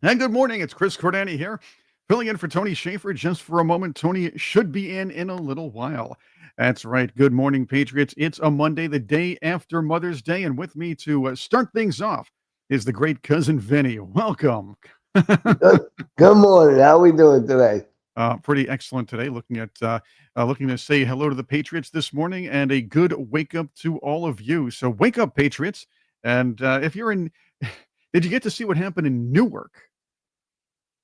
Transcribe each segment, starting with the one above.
And good morning. It's Chris Cordani here, filling in for Tony Shaffer just for a moment. Tony should be in a little while. That's right. Good morning, Patriots. It's a Monday, the day after Mother's Day, and with me to start things off is the great cousin Vinny. Welcome. Good, good morning. How we doing today? Pretty excellent today. Looking to say hello to the Patriots this morning, and a good wake up to all of you. So wake up, Patriots! And if you're in, did you get to see what happened in Newark?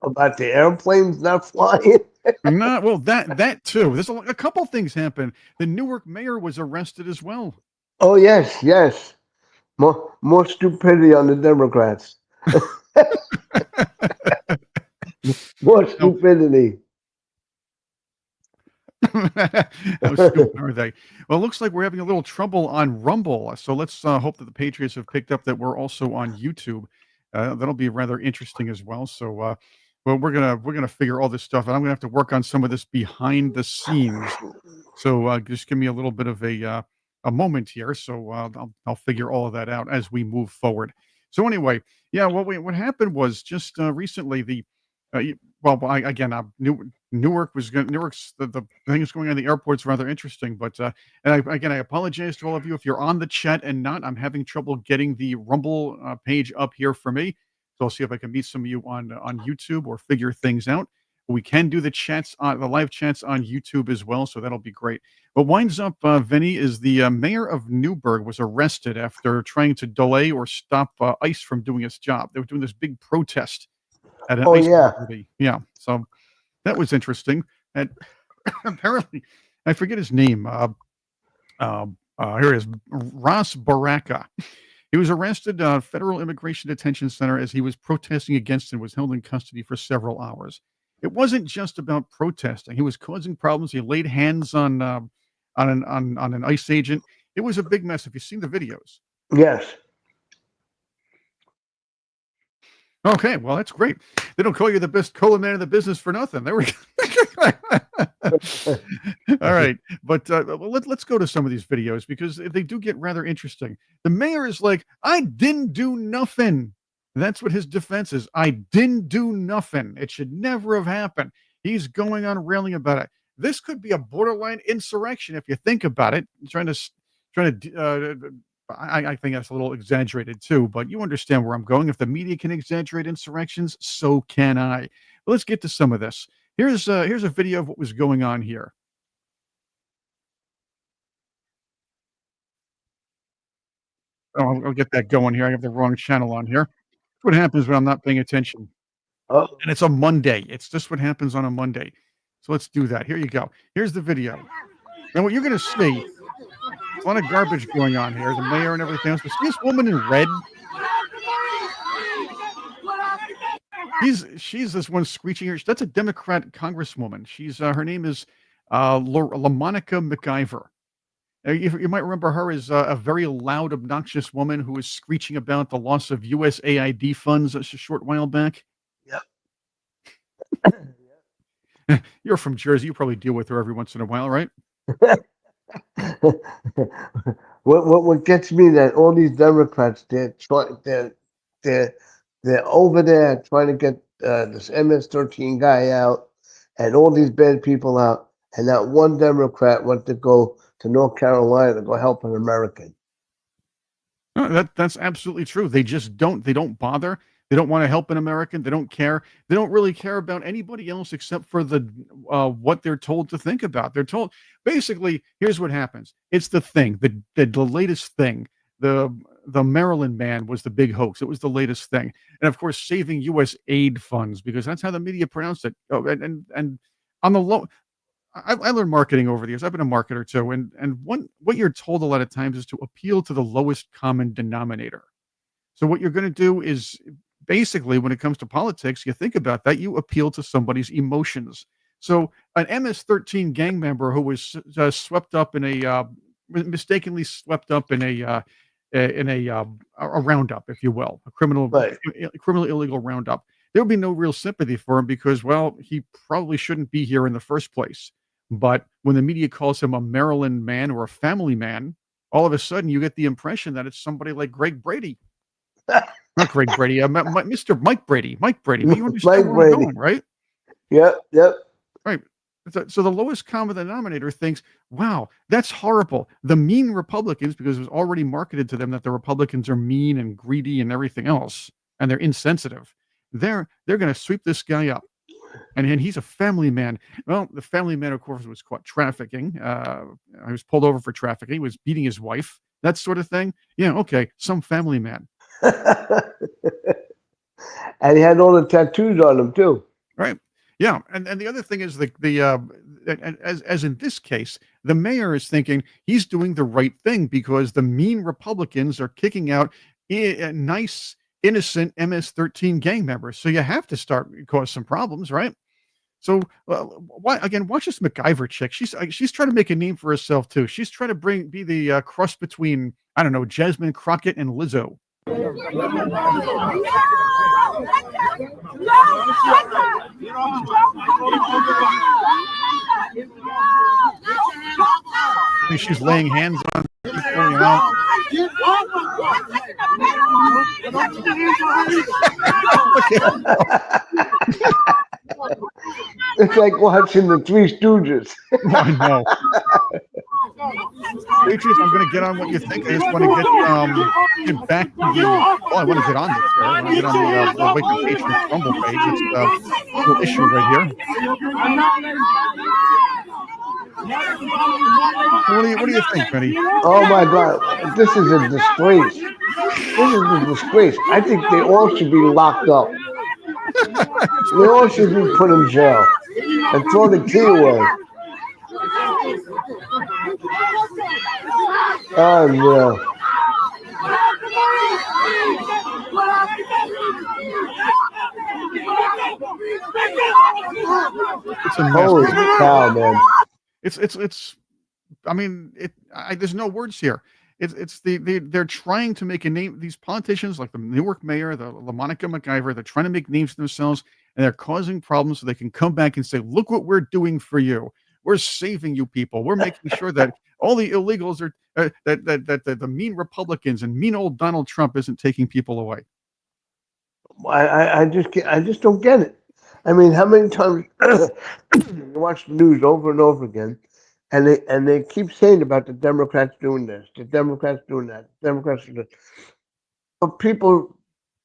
About the airplanes not flying? Not well. That too. There's a couple things happened. The Newark mayor was arrested as well. Oh yes, yes. More stupidity on the Democrats. More How, stupidity. how stupid are they? Well, it looks like we're having a little trouble on Rumble. So let's hope that the Patriots have picked up that we're also on YouTube. That'll be rather interesting as well. So, well, we're gonna figure all this stuff, and I'm gonna have to work on some of this behind the scenes. So just give me a little bit of a moment here. So I'll figure all of that out as we move forward. So anyway, yeah, what happened was just recently again, Newark's the thing that's going on at the airport's rather interesting. But again, I apologize to all of you if you're on the chat and not. I'm having trouble getting the Rumble page up here for me. So I'll see if I can meet some of you on YouTube or figure things out. We can do the live chats on YouTube as well, so that'll be great. What winds up, Vinny, is the mayor of Newburgh was arrested after trying to delay or stop ICE from doing its job. They were doing this big protest at an Oh ICE yeah. property. Yeah, so that was interesting. And apparently, I forget his name. Here it is, Ras Baraka. He was arrested at Federal Immigration Detention Center as he was protesting against and was held in custody for several hours. It wasn't just about protesting. He was causing problems. He laid hands on an ICE agent. It was a big mess. If you've seen the videos. Yes. Okay, well that's great. They don't call you the best cola man in the business for nothing. There we go. All right, but let's go to some of these videos because they do get rather interesting. The mayor is like, "I didn't do nothing." That's what his defense is. I didn't do nothing. It should never have happened. He's going on railing about it. This could be a borderline insurrection if you think about it. Trying to. I think that's a little exaggerated too, but you understand where I'm going. If the media can exaggerate insurrections, so can I. But let's get to some of this. Here's a video of what was going on here. Oh, I'll get that going here. I have the wrong channel on here. That's what happens when I'm not paying attention. Oh, And it's a Monday. It's just what happens on a Monday. So let's do that. Here you go. Here's the video. And what you're going to see, a lot of garbage going on here. The mayor and everything else. But see this woman in red? She's this one screeching here. That's a Democrat congresswoman. She's her name is LaMonica McIver. You might remember her as a very loud, obnoxious woman who was screeching about the loss of USAID funds a short while back. yeah. You're from Jersey. You probably deal with her every once in a while, right? What gets me that all these Democrats they're they're over there trying to get this MS-13 guy out and all these bad people out, and not one Democrat went to go to North Carolina to go help an American. No, that's absolutely true. They just don't. They don't bother. They don't want to help an American. They don't care. They don't really care about anybody else except for the what they're told to think about. They're told basically, here's what happens. It's the thing, the latest thing. The Maryland man was the big hoax. It was the latest thing, and of course, saving U.S. aid funds because that's how the media pronounced it. Oh, and on the low. I learned marketing over the years. I've been a marketer too, and what you're told a lot of times is to appeal to the lowest common denominator. So what you're going to do is basically, when it comes to politics, you think about that, you appeal to somebody's emotions. So an MS-13 gang member who was swept up in mistakenly swept up in a roundup, if you will, Right. criminal illegal roundup. There would be no real sympathy for him because, well, he probably shouldn't be here in the first place. But when the media calls him a Maryland man or a family man, all of a sudden you get the impression that it's somebody like Greg Brady. Not Greg Brady, Mr. Mike Brady. Mike Brady, but you understand Mike where I'm Brady. going, right? Yep, yep. Right. So the lowest common denominator thinks, wow, that's horrible. The mean Republicans, because it was already marketed to them that the Republicans are mean and greedy and everything else, and they're insensitive. They're going to sweep this guy up. And he's a family man. Well, the family man, of course, was caught trafficking. He was pulled over for trafficking. He was beating his wife, that sort of thing. Yeah, okay, some family man. And he had all the tattoos on him too. Right. Yeah, and the other thing is as in this case, the mayor is thinking he's doing the right thing because the mean Republicans are kicking out nice, innocent MS-13 gang members. So you have to cause some problems, right? So watch this MacGyver chick. She's trying to make a name for herself too. She's trying to be the cross between, I don't know, Jasmine Crockett and Lizzo. She's laying hands on people, you know. It's like watching the Three Stooges. I know. Patriots, I'm going to get on what you think. I just want to get back to the. Well, I want to get on this here. I want to get on the Wake Up Patriots Rumble page. It's a little issue right here. What do you think, Vinny? Oh my God, this is a disgrace. This is a disgrace. I think they all should be locked up. They all should be put in jail and throw the key away. Oh no. It's a mess. Holy cow, man. It's. I mean, there's no words here. They're trying to make a name. These politicians, like the Newark mayor, the LaMonica McIver, they're trying to make names for themselves, and they're causing problems so they can come back and say, "Look what we're doing for you. We're saving you people. We're making sure that all the illegals are that the mean Republicans and mean old Donald Trump isn't taking people away." I just don't get it. I mean, how many times you watch the news over and over again, and they keep saying about the Democrats doing this, the Democrats doing that, the Democrats doing that. But people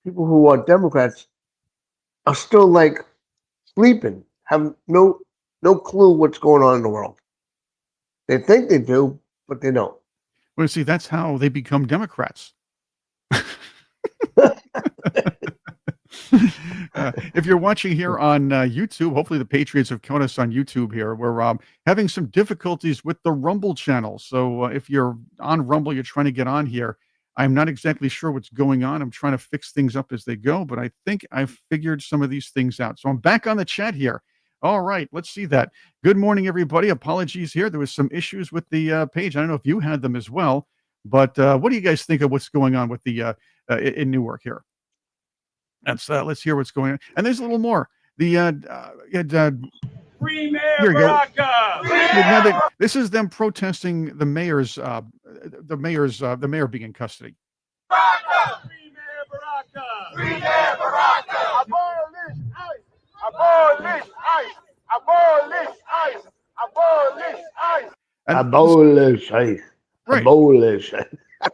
who are Democrats are still like sleeping, have no clue what's going on in the world. They think they do, but they don't. Well, see, that's how they become Democrats. If you're watching here on YouTube, hopefully the Patriots have caught us on YouTube here. We're having some difficulties with the Rumble channel. So if you're on Rumble, you're trying to get on here. I'm not exactly sure what's going on. I'm trying to fix things up as they go, but I think I've figured some of these things out. So I'm back on the chat here. All right, let's see that. Good morning, everybody. Apologies here. There was some issues with the page. I don't know if you had them as well, but what do you guys think of what's going on with the in Newark here? Let's hear what's going on. And there's a little more. The Free Mayor Baraka. This is them protesting the mayor being in custody. Baraka. Free Mayor Baraka. Free Mayor Baraka. Abolish ICE. Abolish ICE. Abolish ICE. Abolish ICE. Abolish ICE. Right. Abolish ICE.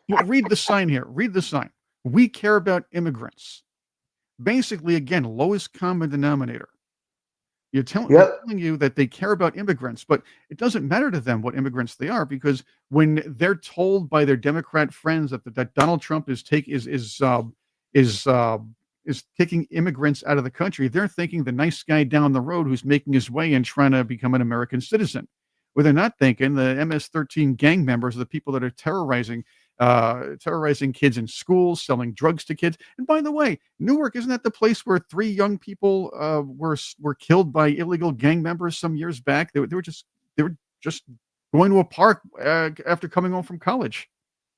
Well, read the sign here. Read the sign. We care about immigrants. Basically, again, lowest common denominator. You're telling you that they care about immigrants, but it doesn't matter to them what immigrants they are, because when they're told by their Democrat friends that Donald Trump is kicking immigrants out of the country, they're thinking the nice guy down the road who's making his way and trying to become an American citizen. Well, they're not thinking the MS-13 gang members are the people that are terrorizing kids in schools, selling drugs to kids. And by the way, Newark, isn't that the place where 3 young people were killed by illegal gang members some years back? They were just going to a park after coming home from college.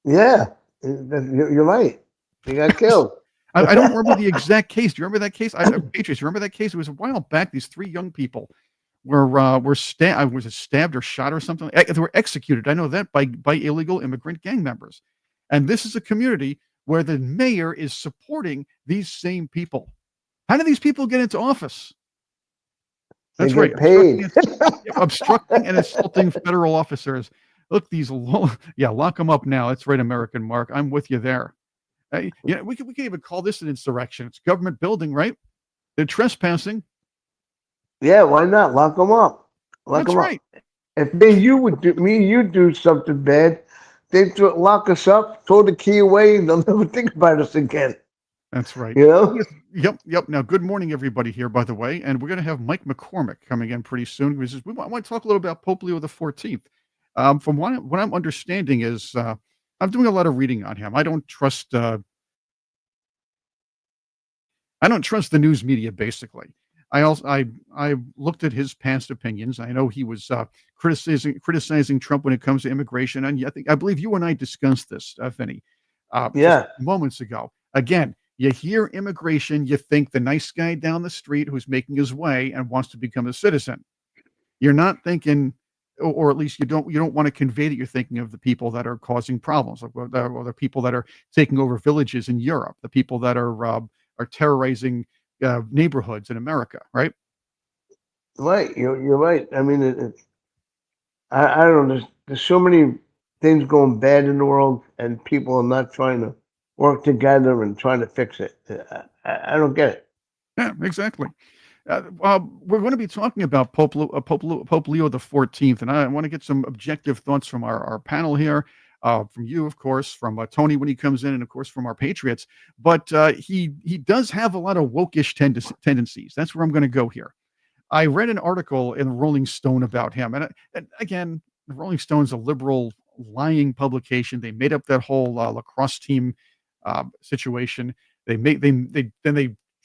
Yeah, you're right. They got killed. I don't remember the exact case. Do you remember that case? Patriots, you remember that case? It was a while back. These 3 young people were stabbed. Was it stabbed or shot or something? They were executed. I know that by illegal immigrant gang members. And this is a community where the mayor is supporting these same people. How do these people get into office? They That's right. get paid. Obstructing and assaulting federal officers. Look, lock them up now. That's right, American Mark. I'm with you there. We can even call this an insurrection. It's government building, right? They're trespassing. Yeah, why not? Lock them up. Lock That's them right. up. If me and you do something bad, they lock us up, throw the key away, and they'll never think about us again. That's right. You know? Yep. Now, good morning, everybody here, by the way. And we're going to have Mike McCormick coming in pretty soon. We want to talk a little about Pope Leo the 14th. From what I'm understanding is I'm doing a lot of reading on him. I don't trust the news media, basically. I looked at his past opinions. I know he was criticizing Trump when it comes to immigration, and I believe you and I discussed this, Vinny, just moments ago. Again, you hear immigration, you think the nice guy down the street who's making his way and wants to become a citizen. You're not thinking, or at least you don't want to convey that you're thinking of the people that are causing problems, or the people that are taking over villages in Europe, the people that are terrorizing neighborhoods in America, right? Right, you're right. I mean, I don't know. There's so many things going bad in the world, and people are not trying to work together and trying to fix it. I don't get it. Yeah, exactly. We're going to be talking about Pope Leo the 14th, and I want to get some objective thoughts from our panel here, from you, of course, from Tony when he comes in, and of course from our Patriots. But he does have a lot of wokish tendencies. That's where I'm going to go here. I read an article in Rolling Stone about him, and again, the Rolling Stone's a liberal lying publication. They made up that whole lacrosse team situation. They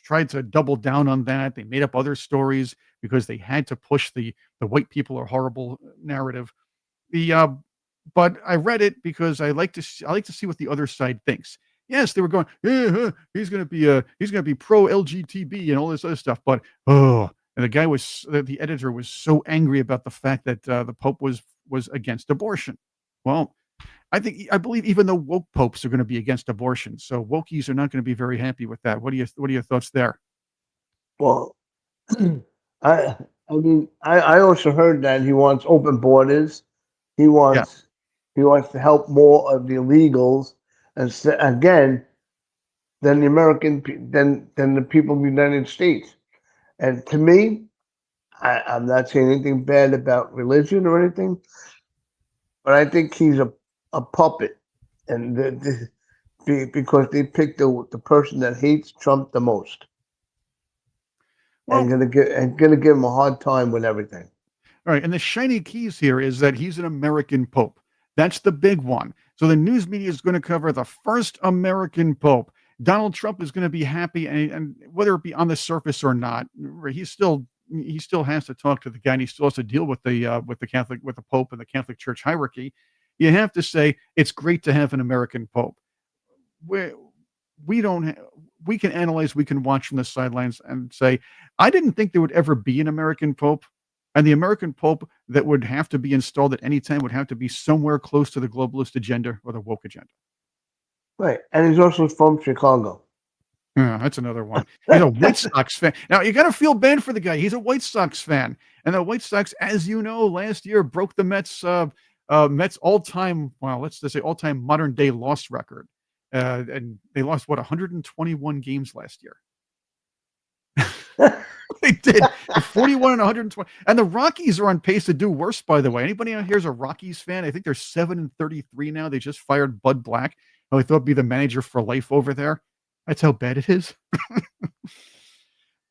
tried to double down on that. They made up other stories because they had to push the white people are horrible narrative. But I read it because I like to see what the other side thinks. Yes, they were going, he's going to be pro LGTB and all this other stuff. But and the editor was so angry about the fact that the Pope was against abortion. Well, I believe even the woke popes are going to be against abortion. So wokies are not going to be very happy with that. What are your thoughts there? Well, I mean, I also heard that he wants open borders. He wants to help more of the illegals, and again, than than the people of the United States. And to me, I'm not saying anything bad about religion or anything, but I think he's a puppet, and because they picked the person that hates Trump the most, and Well, gonna give him a hard time with everything. all right, and the shiny keys here is that he's an American Pope. That's the big one. So the news media is going to cover the first American Pope. Donald Trump is going to be happy, and whether it be on the surface or not, he still has to talk to the guy, and he still has to deal with the Pope and the Catholic Church hierarchy. You have to say it's great to have an American Pope. We don't we can analyze, we can watch from the sidelines and say, I didn't think there would ever be an American Pope. And the American Pope that would have to be installed at any time would have to be somewhere close to the globalist agenda or the woke agenda. Right, and he's also from Chicago. Yeah, that's another one. He's a White Sox fan. Now, you got to feel bad for the guy. He's a White Sox fan. And the White Sox, as you know, last year broke the Mets all-time, well, let's just say all-time modern-day loss record. And they lost, 121 games last year. They did 41 and 120. And the Rockies are on pace to do worse, by the way. Anybody out here is a Rockies fan? I think they're 7-33 now. They just fired Bud Black, who I thought would be the manager for life over there. That's how bad it is.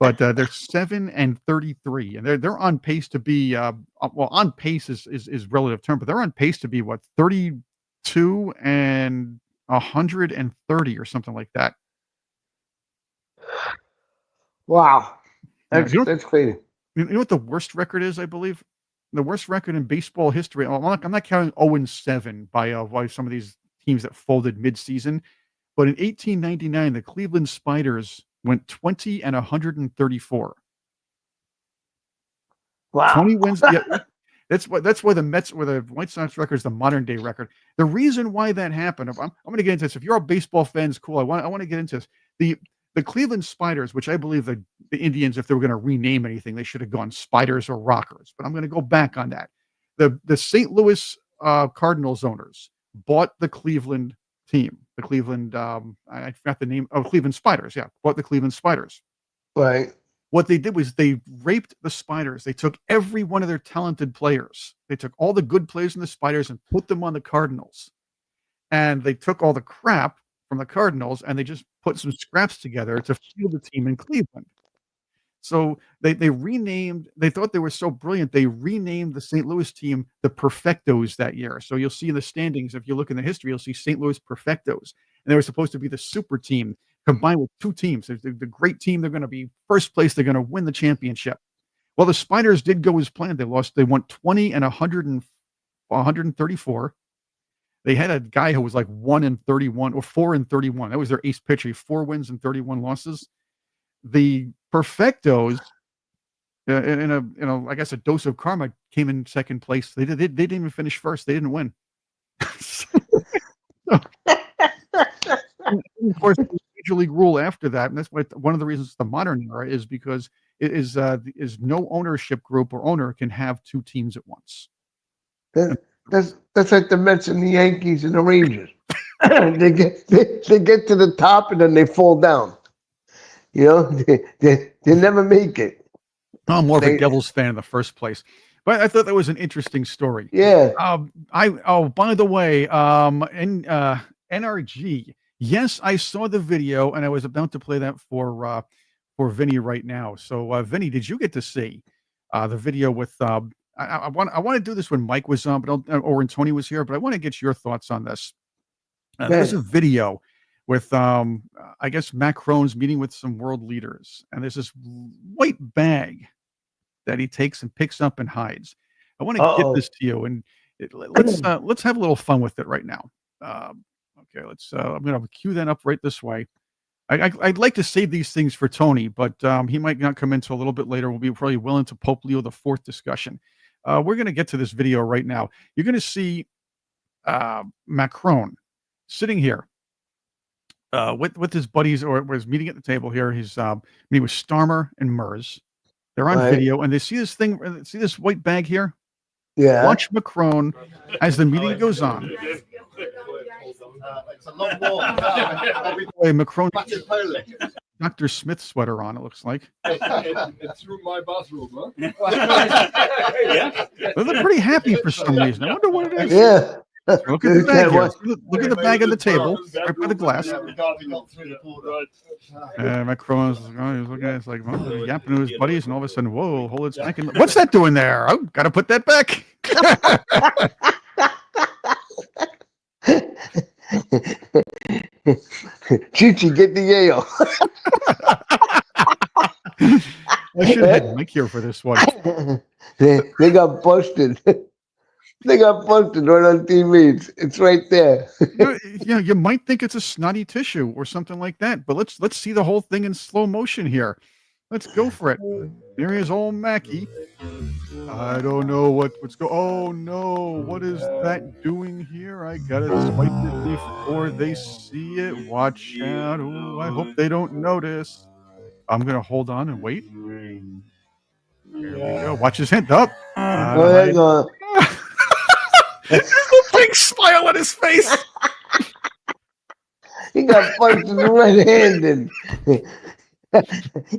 But they're 7-33, and they're on pace to be on pace is relative term, but they're on pace to be 32 and 130 or something like that. Wow. Yeah, That's crazy. You know what the worst record is, I believe? The worst record in baseball history. I'm not counting 0-7 by some of these teams that folded mid-season. But in 1899, the Cleveland Spiders went 20 and 134. Wow. 20 wins. Yeah, That's why the Mets or the White Sox record is the modern day record. The reason why that happened, I'm going to get into this. If you're a baseball fan, it's cool. I want to get into this. The Cleveland Spiders, which I believe the Indians, if they were going to rename anything, they should have gone Spiders or Rockers. But I'm going to go back on that. The St. Louis Cardinals owners bought the Cleveland team. The Cleveland, I forgot the name. Oh, Cleveland Spiders. Yeah, bought the Cleveland Spiders. Right. What they did was they raped the Spiders. They took every one of their talented players. They took all the good players in the Spiders and put them on the Cardinals. And they took all the crap from the Cardinals and they just put some scraps together to field the team in Cleveland. So they renamed, they thought they were so brilliant, they renamed the St. Louis team the Perfectos that year. So you'll see in the standings, if you look in the history, you'll see St. Louis Perfectos. And they were supposed to be the super team combined with two teams. The great team, they're going to be first place, they're going to win the championship. Well, the Spiders did go as planned. They won 20 and 134. They had a guy who was like 1-31 or 4-31. That was their ace pitcher. 4 wins and 31 losses. The Perfectos, I guess a dose of karma, came in second place. They didn't even finish first. They didn't win. Of course, the Major League rule after that, and that's why one of the reasons the modern era is because it is no ownership group or owner can have two teams at once. That's like the Mets and the Yankees and the Rangers. they get to the top and then they fall down. You know, they never make it. I'm more of a Devils fan in the first place, but I thought that was an interesting story. Yeah. By the way, NRG. Yes, I saw the video, and I was about to play that for Vinny right now. So, Vinny, did you get to see the video with? I want to do this when Mike was on, or when Tony was here, but I want to get your thoughts on this. There's a video with, I guess, Macron's meeting with some world leaders, and there's this white bag that he takes and picks up and hides. I want to get this to you, and let's have a little fun with it right now. Okay, I'm going to cue that up right this way. I'd like to save these things for Tony, but he might not come in until a little bit later. We'll be probably well into Pope Leo IV discussion. We're going to get to this video right now. You're going to see Macron sitting here with his buddies, or was meeting at the table here. He's meeting with Starmer and Merz. They're on video, and they see this thing. See this white bag here? Yeah. Watch Macron as the meeting goes on. It's a long walk. Macron, Dr. Smith sweater on. It looks like. It's through my bathroom, huh? They look pretty happy for some reason. I wonder what it is. Yeah. Look at the bag here. Look at the bag on the table, right by the glass. Macron's looking at it, it's like yapping to his buddies, and all of a sudden, whoa, hold it back. What's that doing there? Oh, got to put that back. Chichi, get the Yale. I should have had Mike here for this one. They got busted. They got busted right on TV. It's right there. You might think it's a snotty tissue or something like that, but let's see the whole thing in slow motion here. Let's go for it. There he is, old Mackie. I don't know what's going. Oh no! What is that doing here? I gotta swipe it before they see it. Watch out! Oh, I hope they don't notice. I'm gonna hold on and wait. There we go. Watch his hand up. Hang on. There's a big smile on his face. He got punched in the red-handed.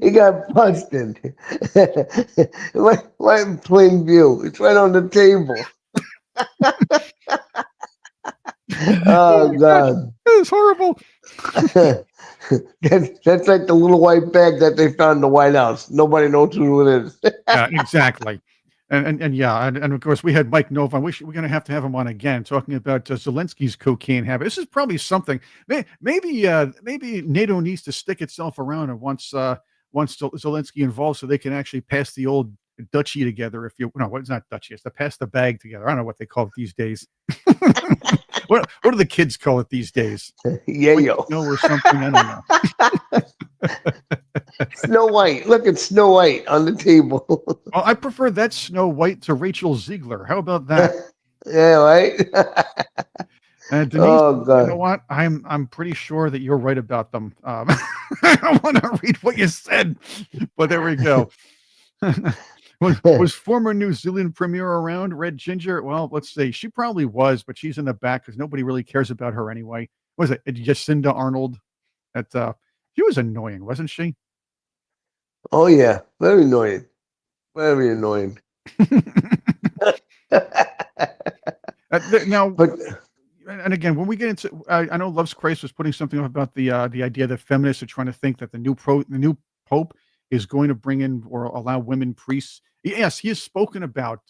He got busted. Right in plain view. It's right on the table. Oh God. It's horrible. That's like the little white bag that they found in the White House. Nobody knows who it is. Yeah, exactly. And of course we had Mike Nova. We're going to have him on again, talking about Zelensky's cocaine habit. This is probably something. Maybe NATO needs to stick itself around and once Zelensky involved, so they can actually pass the old duchy together. It's not duchy. It's to pass the bag together. I don't know what they call it these days. What do the kids call it these days? Yayo. Or something. I don't know. Snow White. Look at Snow White on the table. Well, I prefer that Snow White to Rachel Ziegler. How about that? Yeah, right. Denise, Oh you know God. what? I'm pretty sure that you're right about them. I don't want to read what you said, but there we go. Was former New Zealand premier around, Red Ginger? Well, let's see. She probably was, but she's in the back because nobody really cares about her anyway. Was it Jacinda Arnold? That she was annoying, wasn't she? Oh yeah, very annoying. Very annoying. Now, But and again, when we get into, I know Loves Christ was putting something up about the idea that feminists are trying to think that the new pope is going to bring in or allow women priests. Yes, he has spoken about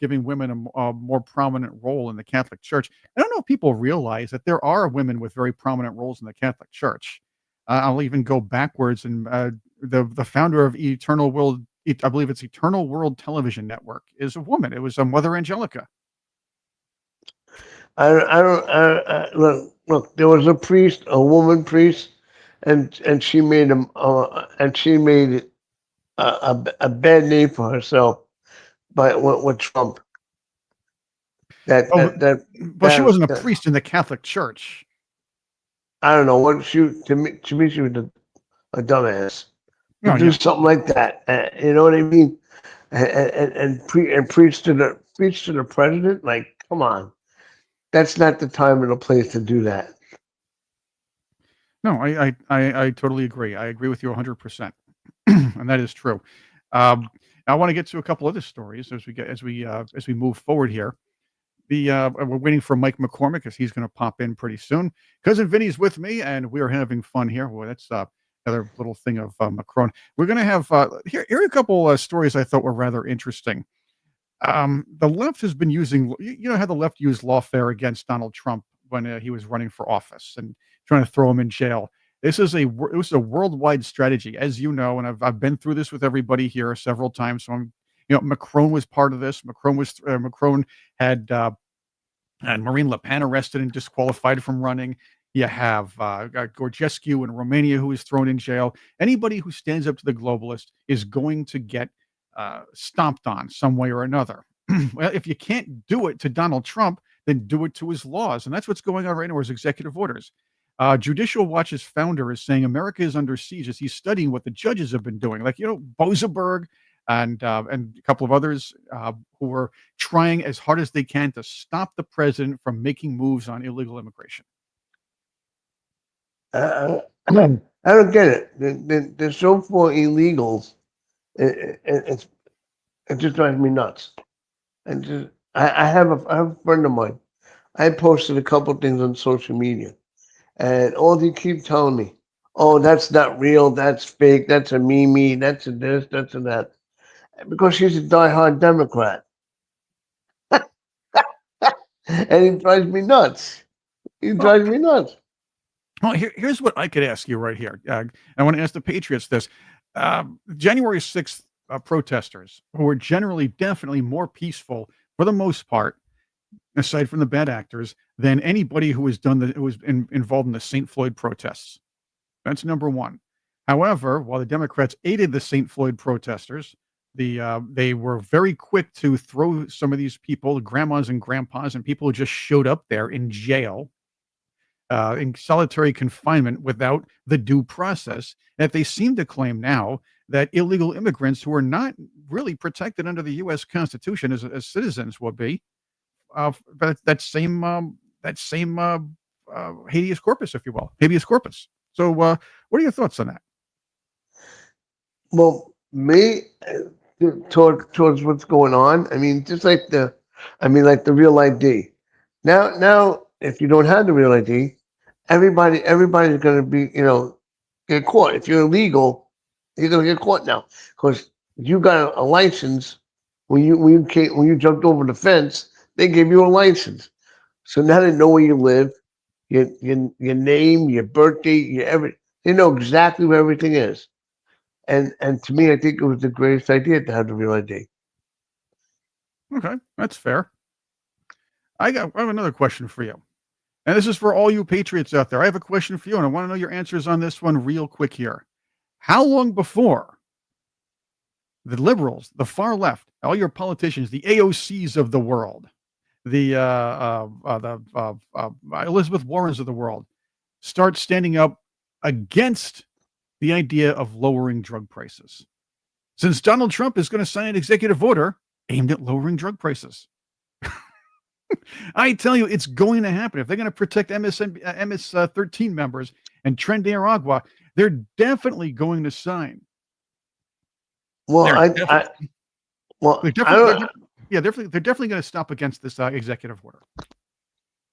giving women a more prominent role in the Catholic Church. I don't know if people realize that there are women with very prominent roles in the Catholic Church. I'll even go backwards, and the founder of Eternal World, I believe it's Eternal World Television Network, is a woman. It was Mother Angelica. look. There was a priest, a woman priest, and she made him, and she made a bad name for herself by with Trump. That Oh, that that but she wasn't a that priest in the Catholic Church. I don't know what she to me she was a dumbass to No, do yeah. something like that. You know what I mean? And preach to the president. Like, come on, that's not the time and the place to do that. No, I totally agree. I agree with you 100%, and that is true. Um, I want to get to a couple other stories as we move forward here. We're waiting for Mike McCormick because he's going to pop in pretty soon. Cousin Vinny's with me, and we are having fun here. Well, that's another little thing of Macron. We're going to have here are a couple stories I thought were rather interesting. The left has been using, you know, how the left used lawfare against Donald Trump when he was running for office and trying to throw him in jail. It was a worldwide strategy, as you know, and I've been through this with everybody here several times. So Macron was part of this. Macron had Marine Le Pen arrested and disqualified from running. You have Gorgescu in Romania who is thrown in jail. Anybody who stands up to the globalist is going to get stomped on some way or another. Well, if you can't do it to Donald Trump, then do it to his laws. And that's what's going on right now, his executive orders. Judicial Watch's founder is saying America is under siege as he's studying what the judges have been doing. Like, Boseberg and a couple of others who are trying as hard as they can to stop the president from making moves on illegal immigration. I don't get it. They're so for illegals. It just drives me nuts. And just, I have a friend of mine. I posted a couple things on social media, and all they keep telling me, "Oh, that's not real. That's fake. That's a meme. That's a this. That's a that." Because she's a diehard Democrat, and it drives me nuts. It Well, drives me nuts. here's what I could ask you right here. I want to ask the Patriots this. January 6th protesters, who were generally definitely more peaceful for the most part, aside from the bad actors, than anybody who was involved in the St. Floyd protests. That's number one. However, while the Democrats aided the St. Floyd protesters, they were very quick to throw some of these people, grandmas and grandpas, and people who just showed up there in jail, in solitary confinement without the due process that they seem to claim now that illegal immigrants who are not really protected under the U.S. Constitution as citizens would be, but that same habeas corpus, if you will, habeas corpus. So, what are your thoughts on that? Well, me towards what's going on. I mean, just like like the real ID. Now, if you don't have the real ID, everybody's going to be, get caught. If you're illegal, you're going to get caught now because you got a license when you jumped over the fence. They gave you a license, so now they know where you live, your name, your birthday, your every. They know exactly where everything is. And to me, I think it was the greatest idea to have the real ID. Okay, that's fair. I have another question for you, and this is for all you patriots out there. I have a question for you, and I want to know your answers on this one real quick here. How long before the liberals, the far left, all your politicians, the AOCs of the world, the Elizabeth Warrens of the world, start standing up against the idea of lowering drug prices? Since Donald Trump is going to sign an executive order aimed at lowering drug prices. I tell you, it's going to happen. If they're going to protect MS-13 members and Tren de Aragua, they're definitely going to sign. Well, They're I definitely, well, they're I definitely, don't. they're definitely going to stop against this executive order.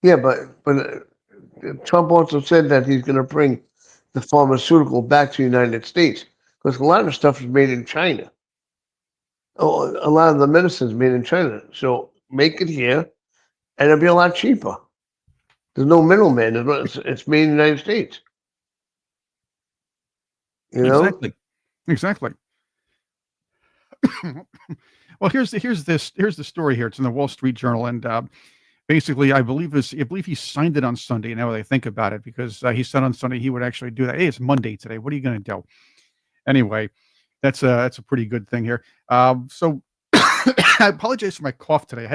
Yeah, but Trump also said that he's going to bring the pharmaceutical back to the United States because a lot of stuff is made in China. Oh, a lot of the medicine is made in China. So make it here, and it'll be a lot cheaper. There's no middleman. It's made in the United States. You know? Exactly. Well, here's the story here. It's in the Wall Street Journal, and basically, I believe he signed it on Sunday. Now that I think about it, because he said on Sunday he would actually do that. Hey, it's Monday today. What are you going to do? Anyway, that's a pretty good thing here. So I apologize for my cough today.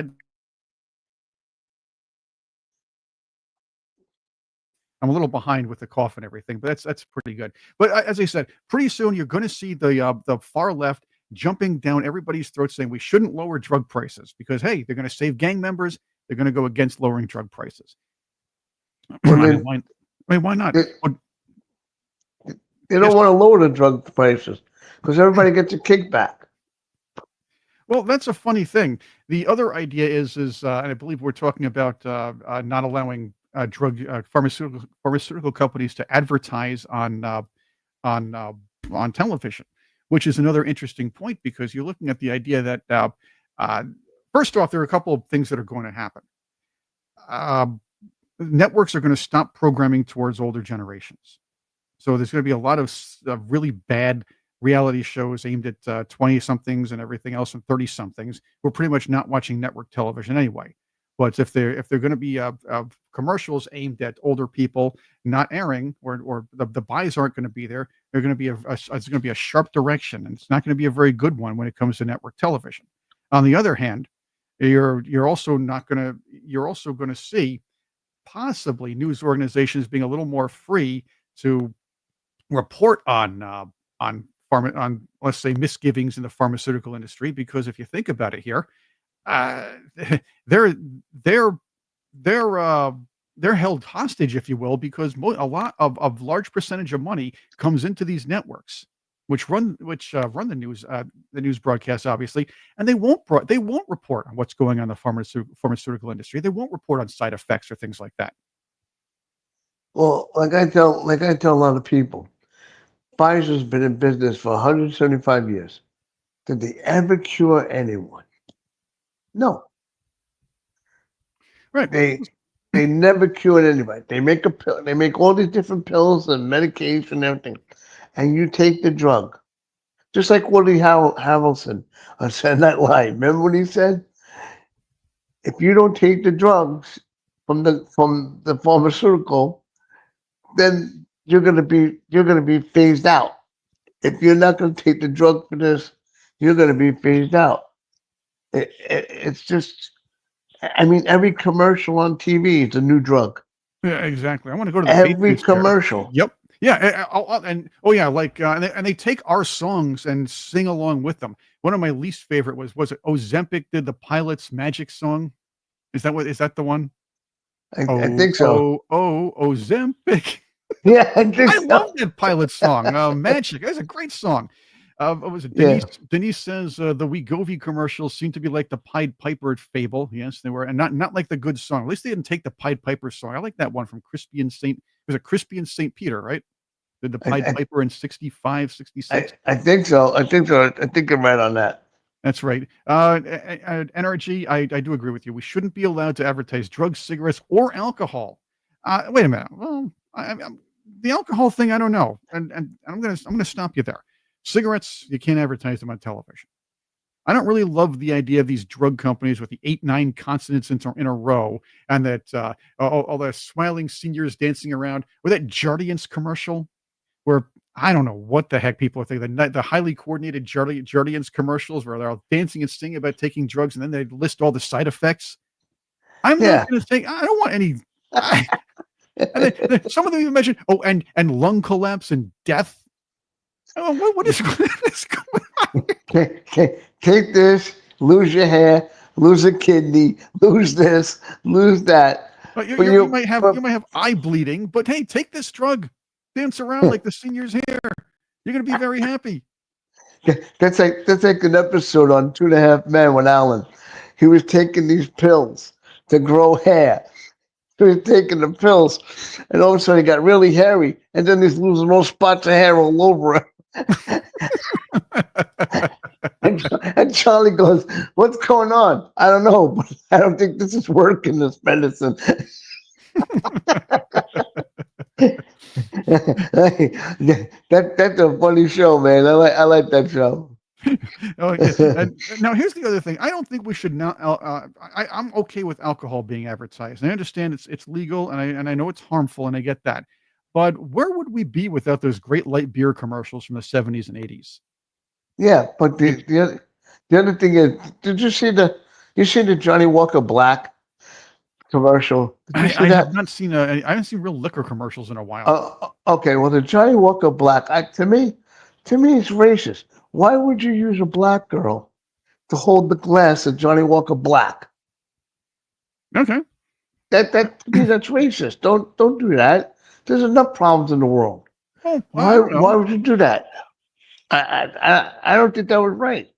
I'm a little behind with the cough and everything, but that's pretty good. But as I said, pretty soon you're going to see the far left jumping down everybody's throats saying we shouldn't lower drug prices because hey, they're going to save gang members. They're going to go against lowering drug prices. Well, Why not? they don't want to lower the drug prices because everybody gets a kickback. Well, that's a funny thing. The other idea is, and I believe we're talking about not allowing pharmaceutical companies to advertise on television, which is another interesting point because you're looking at the idea that first off, there are a couple of things that are going to happen. Networks are going to stop programming towards older generations, so there's going to be a lot of really bad reality shows aimed at 20-somethings and everything else and 30-somethings who are pretty much not watching network television anyway. But if they're going to be commercials aimed at older people not airing, or the buys aren't going to be there, they're going to be it's going to be a sharp direction, and it's not going to be a very good one when it comes to network television. On the other hand, you're also going to see possibly news organizations being a little more free to report on let's say misgivings in the pharmaceutical industry, because if you think about it here, they're they're held hostage, if you will, because a lot of large percentage of money comes into these networks, which run the news broadcasts, obviously, and they won't report on what's going on in the pharmaceutical industry. They won't report on side effects or things like that. Well, like I tell a lot of people, Pfizer's been in business for 175 years. Did they ever cure anyone? No. Right. They never cured anybody. They make a pill. They make all these different pills and medication and everything, and you take the drug. Just like Woody Harrelson on Saturday Night Live. Remember what he said? If you don't take the drugs from the pharmaceutical, then you're gonna be phased out. If you're not gonna take the drug for this, you're gonna be phased out. It's just, I mean, every commercial on TV is a new drug. Yeah, exactly. I want to go to the Every Patriots here. commercial. Yep. Yeah. And they take our songs and sing along with them. One of my least favorite was it Ozempic did the Pilot's Magic song? Is that the one? I think so. Ozempic. Yeah, I think I so. love that Pilot song. Magic. That's a great song. What was it? Denise says the Wegovy commercials seem to be like the Pied Piper at Fable. Yes, they were, and not like the good song. At least they didn't take the Pied Piper song. I like that one from Crispy and St. Was it Crispy and St. Peter, right? Did the Pied Piper in 65, 66? I think so. I think you're right on that. That's right. NRG, I do agree with you. We shouldn't be allowed to advertise drugs, cigarettes, or alcohol. Wait a minute. Well, the alcohol thing, I don't know, and I'm gonna stop you there. Cigarettes, you can't advertise them on television. I don't really love the idea of these drug companies with the 8-9 consonants in a row, and that all the smiling seniors dancing around, or that Jardiance commercial where I don't know what the heck people are thinking. The highly coordinated Jardians commercials where they're all dancing and singing about taking drugs, and then they list all the side effects. I'm not Yeah. going to take. I don't want any. I, and then some of them even mention, oh, and lung collapse and death. Oh, what is going on? Take this, lose your hair, lose a kidney, lose this, lose that. But But you might have eye bleeding. But hey, take this drug, dance around like the seniors here. You're going to be very happy. that's like an episode on 2.5 Men with Alan. He was taking these pills to grow hair. He was taking the pills, and all of a sudden he got really hairy, and then he's losing little spots of hair all over him. And Charlie goes, "What's going on? I don't know, but I don't think this is working, this medicine." That's a funny show, man. I like that show. Oh, yeah. And now here's the other thing. I don't think we should not. I'm okay with alcohol being advertised. And I understand it's legal, and I know it's harmful, and I get that. But where would we be without those great light beer commercials from the 70s and 80s? Yeah, but the other thing is, did you see the Johnny Walker Black commercial? Did you see I that? have not seen I haven't seen real liquor commercials in a while. Okay, well, the Johnny Walker Black, to me, it's racist. Why would you use a black girl to hold the glass of Johnny Walker Black? Okay. That to me, that's racist. Don't do that. There's enough problems in the world. Well, I don't know. Why would you do that? I don't think that was right.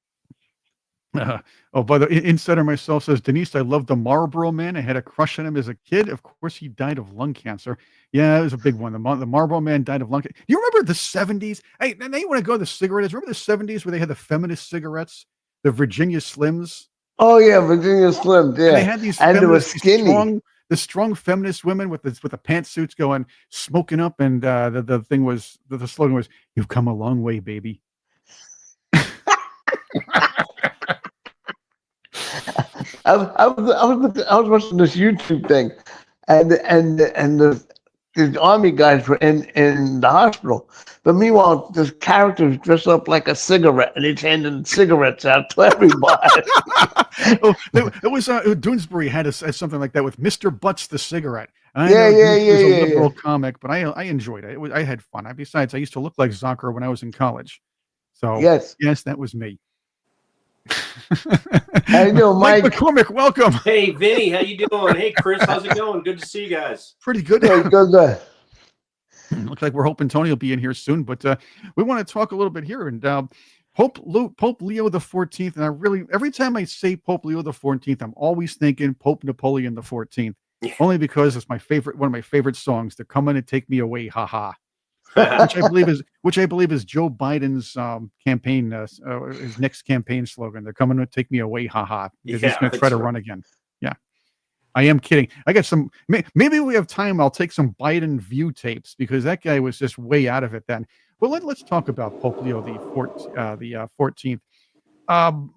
Oh, by the insider myself says, Denise, I love the Marlboro Man. I had a crush on him as a kid. Of course, he died of lung cancer. Yeah, it was a big one. The Marlboro Man died of lung cancer. Do you remember the 70s? Hey, now you want to go to the cigarettes. Remember the 70s where they had the feminist cigarettes, the Virginia Slims? Oh yeah, Virginia Slim. Yeah, And they had these and they were feminists, skinny. the strong feminist women with the pantsuits going smoking up, and the thing was the slogan was, "You've come a long way, baby." I was watching this YouTube thing, and the army guys were in the hospital, but meanwhile this character was dressed up like a cigarette, and he's handing cigarettes out to everybody. Oh, it was Doonesbury had something like that with Mr. Butts the cigarette. I Yeah, know yeah, Doonesbury's a yeah, liberal yeah. comic, but I enjoyed it. I had fun. Besides, I used to look like Zucker when I was in college. So Yes. yes, that was me. How you doing, Mike Mike? McCormick, welcome. Hey, Vinny, how you doing? Hey, Chris, how's it going? Good to see you guys. Pretty good. Good. Looks like we're hoping Tony will be in here soon, but we want to talk a little bit here. And Pope Leo the 14th, and I really, every time I say Pope Leo the 14th, I'm always thinking Pope Napoleon the 14th, only because it's one of my favorite songs. They're coming to take me away, haha. which I believe is Joe Biden's campaign, his next campaign slogan. They're coming to take me away, haha, because he's going to try to run again. Yeah, I am kidding. I got some. Maybe we have time. I'll take some Biden view tapes because that guy was just way out of it then. Well, let's talk about Pope Leo the 14th.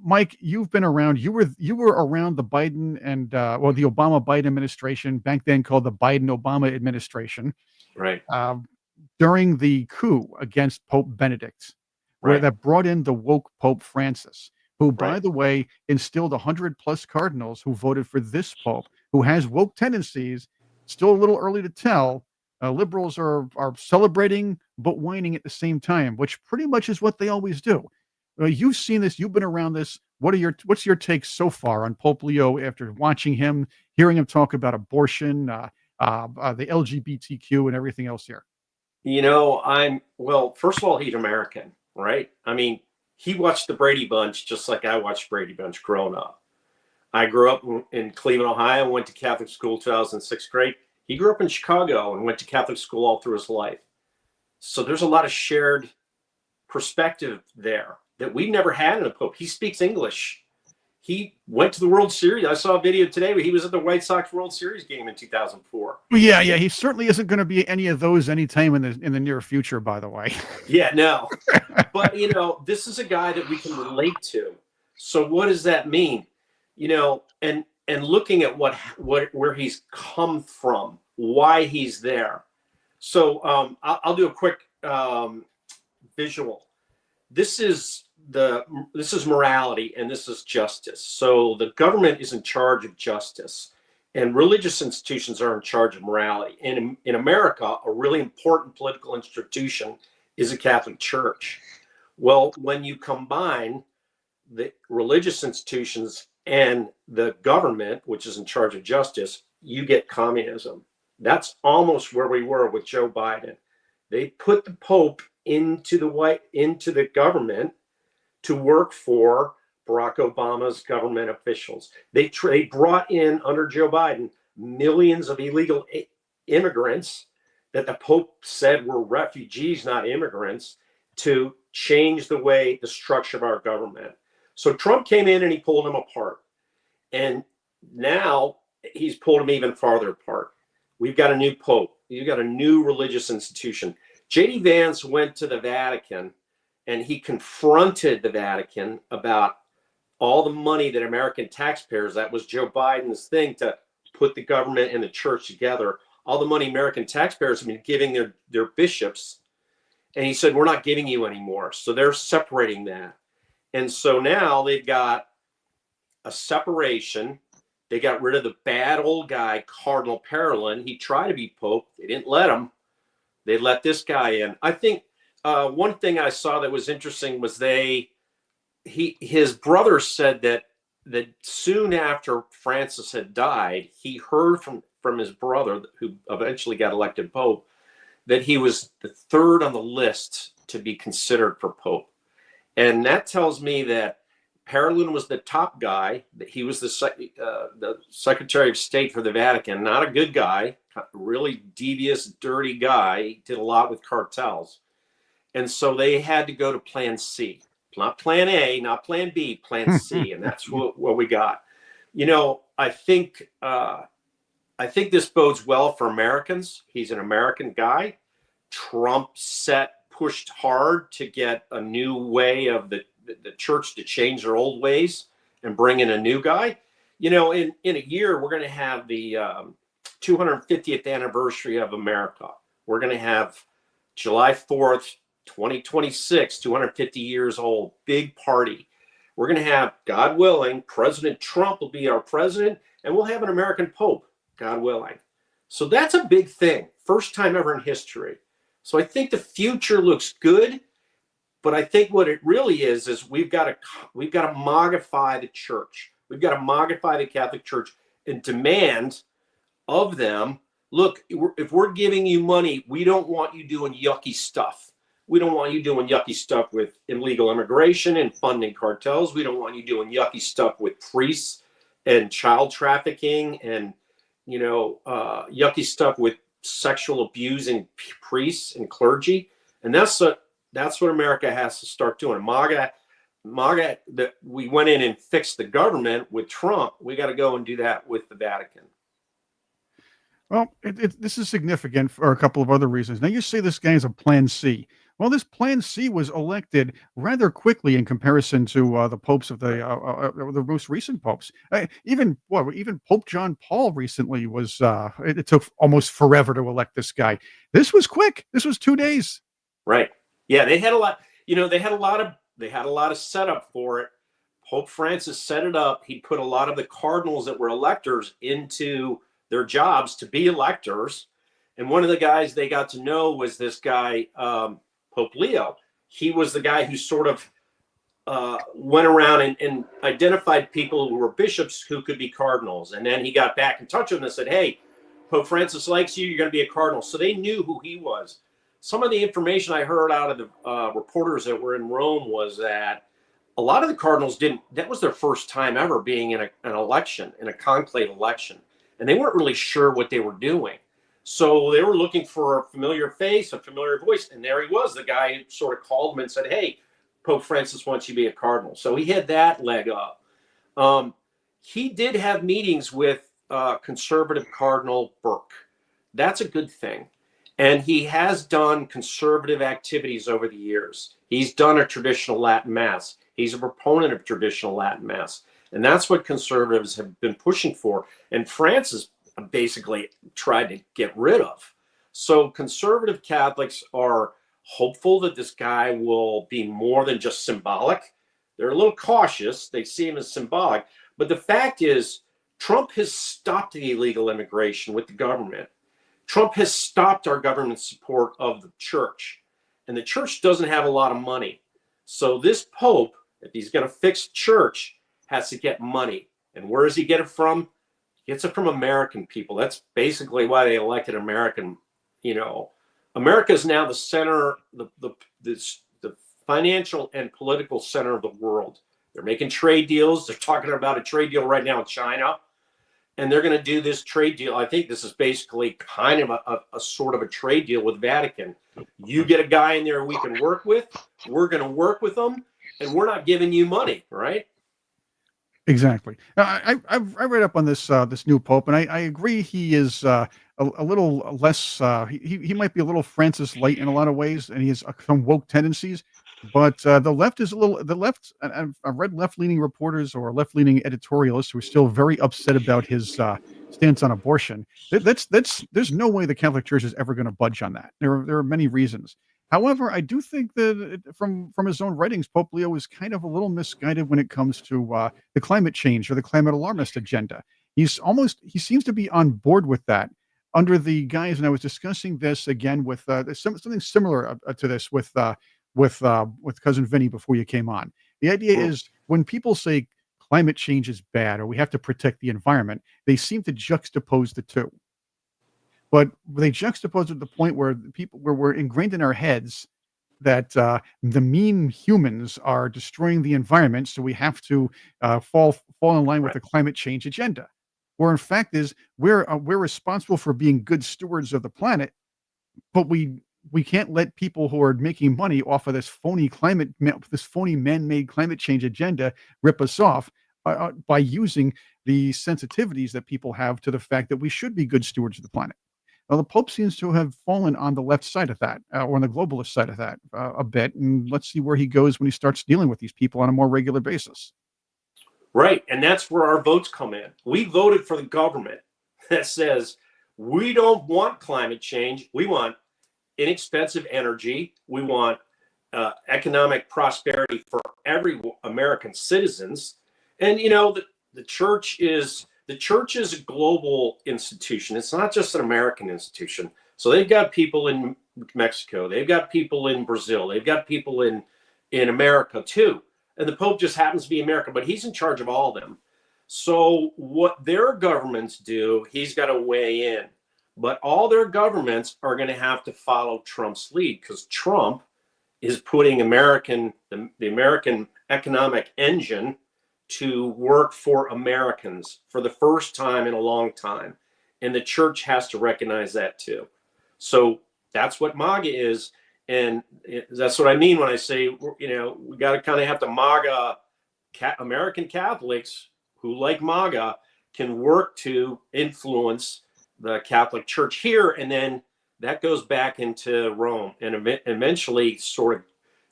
Mike, you've been around. You were around the Biden and the Obama Biden administration, back then called the Biden Obama administration. Right. During the coup against Pope Benedict, where that brought in the woke Pope Francis, who, by the way, instilled 100+ cardinals who voted for this Pope, who has woke tendencies. Still a little early to tell. Liberals are celebrating but whining at the same time, which pretty much is what they always do. You've seen this. You've been around this. What's your take so far on Pope Leo after watching him, hearing him talk about abortion, the LGBTQ, and everything else here? First of all, he's American, right? I mean, he watched the Brady Bunch just like I watched Brady Bunch growing up. I grew up in Cleveland, Ohio, and went to Catholic school till I was in 6th grade. He grew up in Chicago and went to Catholic school all through his life. So there's a lot of shared perspective there that we've never had in a Pope. He speaks English. He went to the World Series. I saw a video today where he was at the White Sox World Series game in 2004. Yeah. He certainly isn't going to be any of those anytime in the near future, by the way. Yeah, no. But, this is a guy that we can relate to. So what does that mean? And looking at where he's come from, why he's there. So I'll do a quick visual. This is morality and this is justice. So the government is in charge of justice, and religious institutions are in charge of morality. And in America, a really important political institution is a Catholic Church. Well, when you combine the religious institutions and the government, which is in charge of justice, you get communism. That's almost where we were with Joe Biden. They put the Pope into the government to work for Barack Obama's government officials. They brought in, under Joe Biden, millions of illegal immigrants that the Pope said were refugees, not immigrants, to change the structure of our government. So Trump came in and he pulled them apart. And now he's pulled them even farther apart. We've got a new Pope. You've got a new religious institution. J.D. Vance went to the Vatican and he confronted the Vatican about all the money that American taxpayers, that was Joe Biden's thing to put the government and the church together, all the money American taxpayers have been giving their bishops. And he said, we're not giving you anymore. So they're separating that. And so now they've got a separation. They got rid of the bad old guy, Cardinal Parolin. He tried to be Pope. They didn't let him. They let this guy in. I think one thing I saw that was interesting was his brother said that soon after Francis had died, he heard from his brother, who eventually got elected Pope, that he was the third on the list to be considered for Pope. And that tells me that Parolin was the top guy, that he was the Secretary of State for the Vatican, not a good guy, really devious, dirty guy. He did a lot with cartels. And so they had to go to Plan C, not Plan A, not Plan B, Plan C. And that's what we got. You know, I think this bodes well for Americans. He's an American guy. Trump pushed hard to get a new way of the church to change their old ways and bring in a new guy. You know, in a year, we're going to have the 250th anniversary of America. We're going to have July 4th, 2026, 250 years old, big party. We're going to have, God willing, President Trump will be our president, and we'll have an American Pope, God willing. So that's a big thing. First time ever in history. So I think the future looks good, but I think what it really is we've got to mogify the church. We've got to mogify the Catholic Church and demand of them, look, if we're giving you money, we don't want you doing yucky stuff. We don't want you doing yucky stuff with illegal immigration and funding cartels. We don't want you doing yucky stuff with priests and child trafficking and, yucky stuff with sexual abusing priests and clergy. And that's what America has to start doing. MAGA, that we went in and fixed the government with Trump. We got to go and do that with the Vatican. Well, this is significant for a couple of other reasons. Now, you say this guy is a Plan C. Well, this Plan C was elected rather quickly in comparison to the popes of the most recent popes. Even Pope John Paul recently was. It took almost forever to elect this guy. This was quick. This was 2 days. Right. Yeah, they had a lot. They had a lot of setup for it. Pope Francis set it up. He put a lot of the cardinals that were electors into their jobs to be electors. And one of the guys they got to know was this guy, Pope Leo. He was the guy who sort of went around and identified people who were bishops who could be cardinals. And then he got back in touch with them and said, hey, Pope Francis likes you. You're going to be a cardinal. So they knew who he was. Some of the information I heard out of the reporters that were in Rome was that a lot of the cardinals that was their first time ever being in an election, in a conclave election. And they weren't really sure what they were doing. So they were looking for a familiar face, a familiar voice. And there he was, the guy who sort of called him and said, hey, Pope Francis wants you to be a cardinal. So he had that leg up. He did have meetings with conservative Cardinal Burke. That's a good thing. And he has done conservative activities over the years. He's done a traditional Latin Mass. He's a proponent of traditional Latin Mass. And that's what conservatives have been pushing for. And Francis basically tried to get rid of. So conservative Catholics are hopeful that this guy will be more than just symbolic. They're a little cautious. They see him as symbolic. But the fact is, Trump has stopped the illegal immigration with the government. Trump has stopped our government support of the church. And the church doesn't have a lot of money. So this Pope, if he's going to fix church, has to get money. And where does he get it from? He gets it from American people. That's basically why they elected American. America is now the center, the financial and political center of the world. They're making trade deals. They're talking about a trade deal right now with China. And they're going to do this trade deal. I think this is basically kind of a sort of a trade deal with Vatican. You get a guy in there we can work with. We're going to work with them. And we're not giving you money, right? Exactly. I read up on this new pope, and I agree he is a little less. He might be a little Francis Light in a lot of ways, and he has some woke tendencies. But the left is a little. The left. I've read left-leaning reporters or left-leaning editorialists who are still very upset about his stance on abortion. That's. There's no way the Catholic Church is ever going to budge on that. There are many reasons. However, I do think that from his own writings, Pope Leo is kind of a little misguided when it comes to the climate change or the climate alarmist agenda. He seems to be on board with that under the guise, and I was discussing this again with something similar to this with Cousin Vinny before you came on. The idea is when people say climate change is bad or we have to protect the environment, they seem to juxtapose the two. But they juxtapose it to the point where we're ingrained in our heads that the mean humans are destroying the environment, so we have to fall in line with the climate change agenda. Where in fact is we're responsible for being good stewards of the planet, but we can't let people who are making money off of this phony man-made climate change agenda rip us off by using the sensitivities that people have to the fact that we should be good stewards of the planet. Well, the Pope seems to have fallen on the left side of that, or on the globalist side of that a bit. And let's see where he goes when he starts dealing with these people on a more regular basis. Right. And that's where our votes come in. We voted for the government that says we don't want climate change. We want inexpensive energy. We want economic prosperity for every American citizens. And, the church is a global institution. It's not just an American institution. So they've got people in Mexico. They've got people in Brazil. They've got people in America too. And the Pope just happens to be American, but he's in charge of all of them. So what their governments do, he's got to weigh in. But all their governments are going to have to follow Trump's lead because Trump is putting the American economic engine to work for Americans for the first time in a long time. And the church has to recognize that too. So that's what MAGA is. And that's what I mean when I say, we got to kind of have to MAGA American Catholics who like MAGA can work to influence the Catholic Church here. And then that goes back into Rome and eventually sort of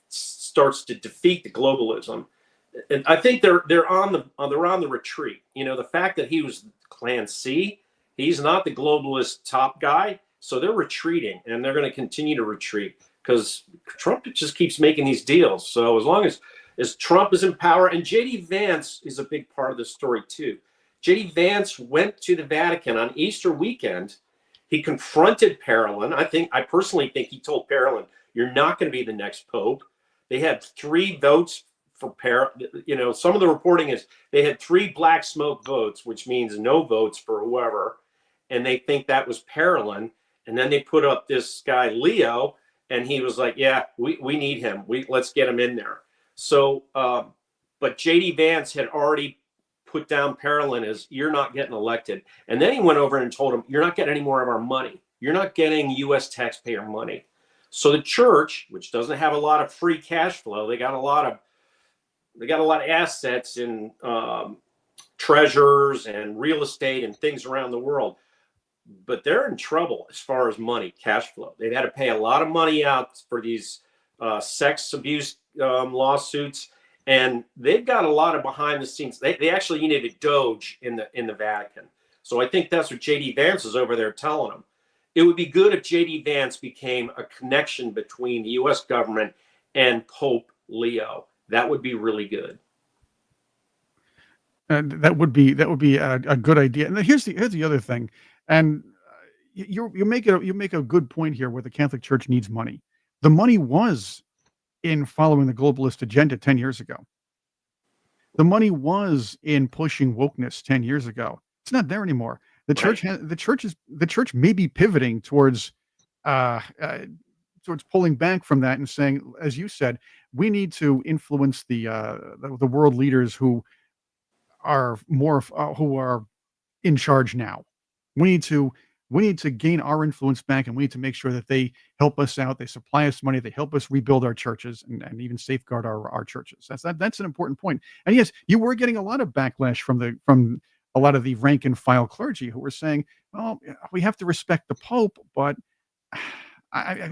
starts to defeat the globalism. And I think they're on the retreat. The fact that he was Clan C, he's not the globalist top guy, so they're retreating, and they're going to continue to retreat because Trump just keeps making these deals. So as long as Trump is in power, and J.D. Vance is a big part of the story too. J.D. Vance went to the Vatican on Easter weekend. He confronted Parolin. I personally think he told Parolin, "You're not going to be the next pope." They had 3 votes for some of the reporting is they had 3 black smoke votes, which means no votes for whoever. And they think that was Parolin. And then they put up this guy, Leo, and he was like, yeah, we need him. Let's get him in there. So, but J.D. Vance had already put down Parolin as you're not getting elected. And then he went over and told him, you're not getting any more of our money. You're not getting U.S. taxpayer money. So the church, which doesn't have a lot of free cash flow, they got a lot of assets in treasures and real estate and things around the world, but they're in trouble as far as money, cash flow. They've had to pay a lot of money out for these sex abuse lawsuits, and they've got a lot of behind the scenes. They actually needed a Doge in the Vatican. So I think that's what J.D. Vance is over there telling them. it would be good if J.D. Vance became a connection between the U.S. government and Pope Leo. That would be really good. And that would be a good idea. And then here's the other thing, and you make a good point here where the Catholic Church needs money. The money was in following the globalist agenda 10 years ago. The money was in pushing wokeness 10 years ago. It's not there anymore. The church may be pivoting uh, uh, towards pulling back from that and saying, as you said, we need to influence the world leaders who are in charge now. We need to gain our influence back, and we need to make sure that they help us out. They supply us money. They help us rebuild our churches and even safeguard our churches. That's an important point. And yes, you were getting a lot of backlash from a lot of the rank and file clergy who were saying, "Well, we have to respect the Pope, but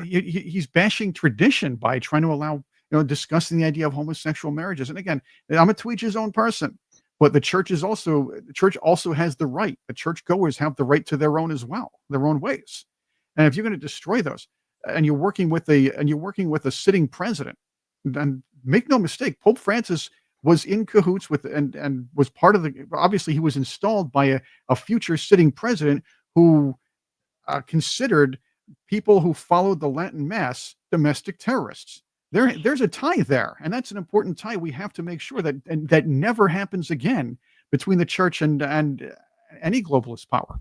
he's bashing tradition by trying to allow discussing the idea of homosexual marriages." And again, I'm a to each his own person. But the church also has the right. The churchgoers have the right to their own as well, their own ways. And if you're going to destroy those, and you're working with a sitting president, then make no mistake, Pope Francis was in cahoots with and was part of the. Obviously, he was installed by a future sitting president who considered people who followed the Latin Mass domestic terrorists. There's a tie there, and that's an important tie. We have to make sure that never happens again between the church and any globalist power.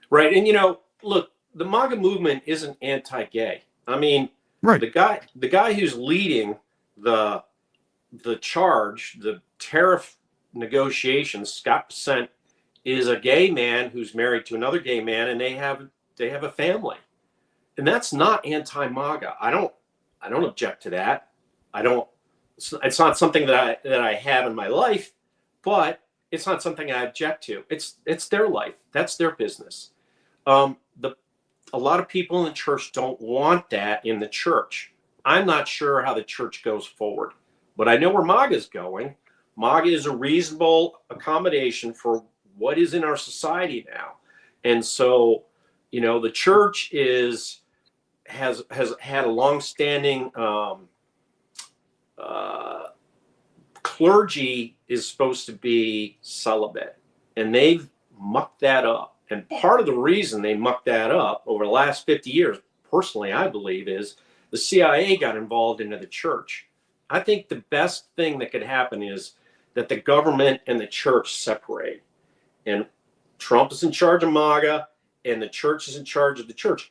Right. And look, the MAGA movement isn't anti-gay. I mean, right. The guy who's leading the charge, the tariff negotiations, Scott Bessent, is a gay man who's married to another gay man, and they have a family. And that's not anti-MAGA. I don't object to that. It's not something that I have in my life, but it's not something I object to. It's their life. That's their business. A lot of people in the church don't want that in the church. I'm not sure how the church goes forward, but I know where MAGA is going. MAGA is a reasonable accommodation for what is in our society now. And so, the church has had a long-standing clergy is supposed to be celibate, and they've mucked that up. And part of the reason they mucked that up over the last 50 years, personally, I believe, is the CIA got involved into the church. I think the best thing that could happen is that the government and the church separate, and Trump is in charge of MAGA, and the church is in charge of the church.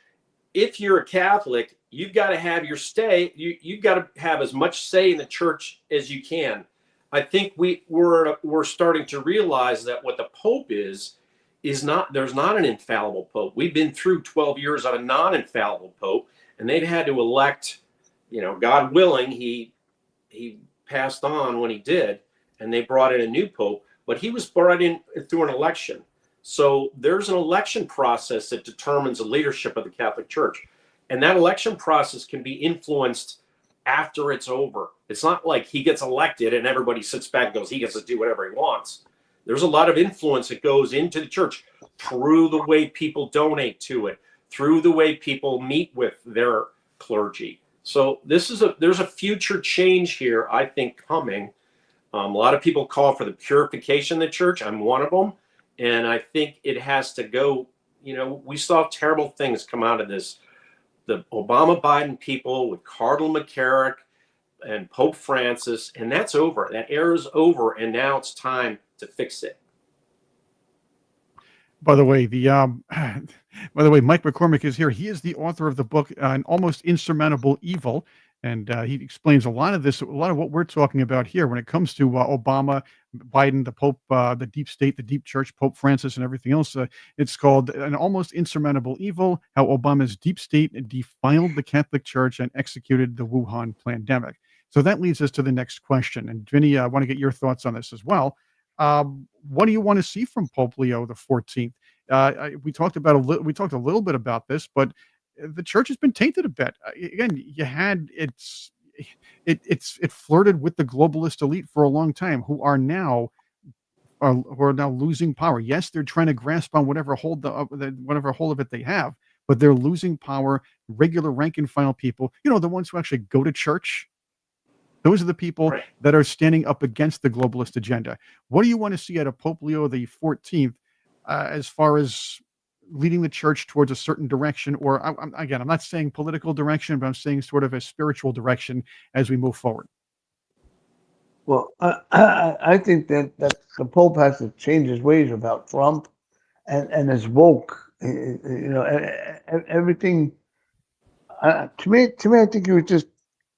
If you're a Catholic, you've got to have your say. You've got to have as much say in the church as you can. I think we're starting to realize that what the Pope is not. There's not an infallible Pope. We've been through 12 years of a non-infallible Pope, and they've had to elect. God willing, he passed on when he did, and they brought in a new Pope. But he was brought in through an election. So there's an election process that determines the leadership of the Catholic Church. And that election process can be influenced after it's over. It's not like he gets elected and everybody sits back and goes, he gets to do whatever he wants. There's a lot of influence that goes into the church through the way people donate to it, through the way people meet with their clergy. So there's a future change here, I think, coming. A lot of people call for the purification of the church. I'm one of them. And I think it has to go, we saw terrible things come out of this. The Obama-Biden people with Cardinal McCarrick and Pope Francis, and that's over. That era's over, and now it's time to fix it. By the way, Mike McCormick is here. He is the author of the book, An Almost Insurmountable Evil. And he explains a lot of what we're talking about here when it comes to Obama, Biden, the Pope, the deep state, the deep church, Pope Francis, and everything else. It's called An Almost Insurmountable Evil, How Obama's Deep State Defiled the Catholic Church and Executed the Wuhan Pandemic. So that leads us to the next question. And Vinny, I want to get your thoughts on this as well. What do you want to see from Pope Leo the 14th? We talked a little bit about this, but the church has been tainted a bit. Again, it flirted with the globalist elite for a long time, who are now who are now losing power. Yes, they're trying to grasp on whatever hold whatever hold of it they have, but they're losing power. Regular rank and file people, the ones who actually go to church, those are the people Right. that are standing up against the globalist agenda. What do you want to see out of Pope Leo the 14th as far as leading the church towards a certain direction? Or I'm not saying political direction, but I'm saying sort of a spiritual direction as we move forward. Well, I think that the Pope has to change his ways about Trump and his woke. Everything. To me, I think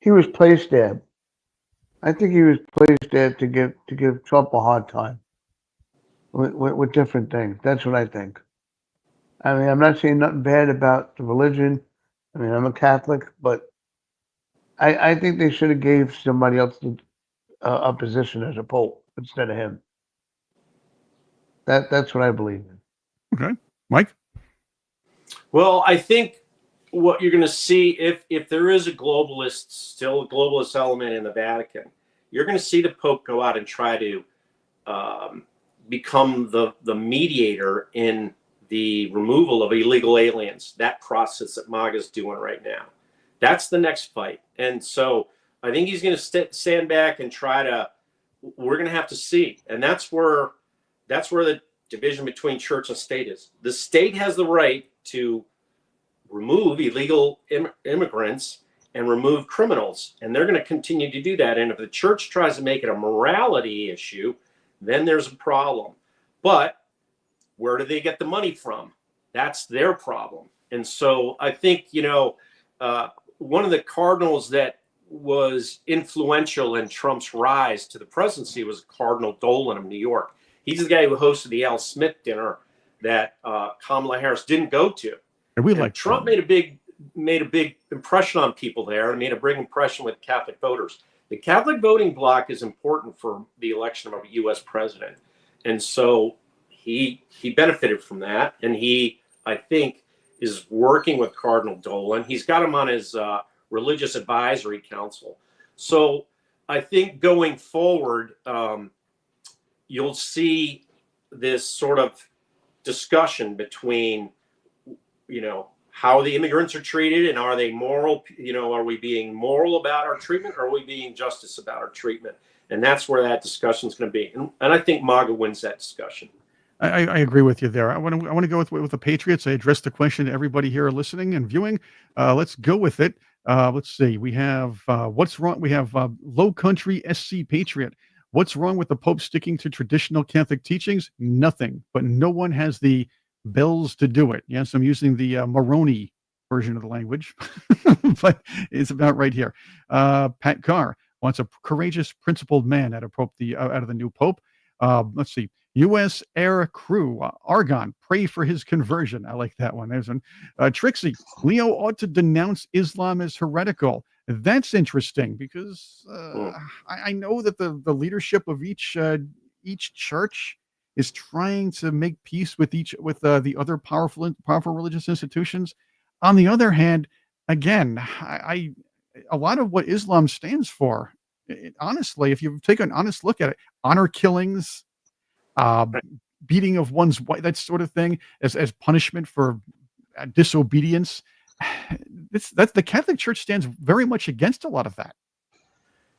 he was placed there. I think he was placed there to give Trump a hard time with different things. That's what I think. I mean, I'm not saying nothing bad about the religion. I mean, I'm a Catholic, but I think they should have gave somebody else a position as a pope instead of him. That's what I believe in. Okay, Mike. Well, I think what you're going to see if there is still a globalist element in the Vatican, you're going to see the Pope go out and try to become the mediator in the removal of illegal aliens. That process that MAGA's doing right now. That's the next fight. And so I think he's going to stand back and we're going to have to see. And that's where the division between church and state is. The state has the right to remove illegal immigrants and remove criminals. And they're going to continue to do that. And if the church tries to make it a morality issue, then there's a problem. But where do they get the money from? That's their problem. And so I think, one of the cardinals that was influential in Trump's rise to the presidency was Cardinal Dolan of New York. He's the guy who hosted the Al Smith dinner that Kamala Harris didn't go to. And Trump made a big impression on people there, and made a big impression with Catholic voters. The Catholic voting bloc is important for the election of a U.S. president, and so he benefited from that, and he, I think, is working with Cardinal Dolan. He's got him on his religious advisory council. So I think going forward, you'll see this sort of discussion between, how the immigrants are treated, and are they moral? Are we being moral about our treatment, or are we being justice about our treatment? And that's where that discussion is going to be. And I think MAGA wins that discussion. I agree with you there. I want to go with the Patriots. I addressed the question to everybody here listening and viewing. Let's go with it. Let's see. We have what's wrong. We have Low Country SC Patriot. What's wrong with the Pope sticking to traditional Catholic teachings? Nothing. But no one has the bells to do it. Yes, I'm using the Moroni version of the language, but it's about right here. Pat Carr wants a courageous, principled man out of the new Pope. Let's see. U.S. Air Crew, Argon, pray for his conversion. I like that one. There's one. Trixie, Leo ought to denounce Islam as heretical. That's interesting because I know that the leadership of each church is trying to make peace with the other powerful religious institutions. On the other hand, again, a lot of what Islam stands for, honestly, if you take an honest look at it, honor killings, beating of one's wife, that sort of thing, as punishment for disobedience. That's the Catholic Church stands very much against a lot of that.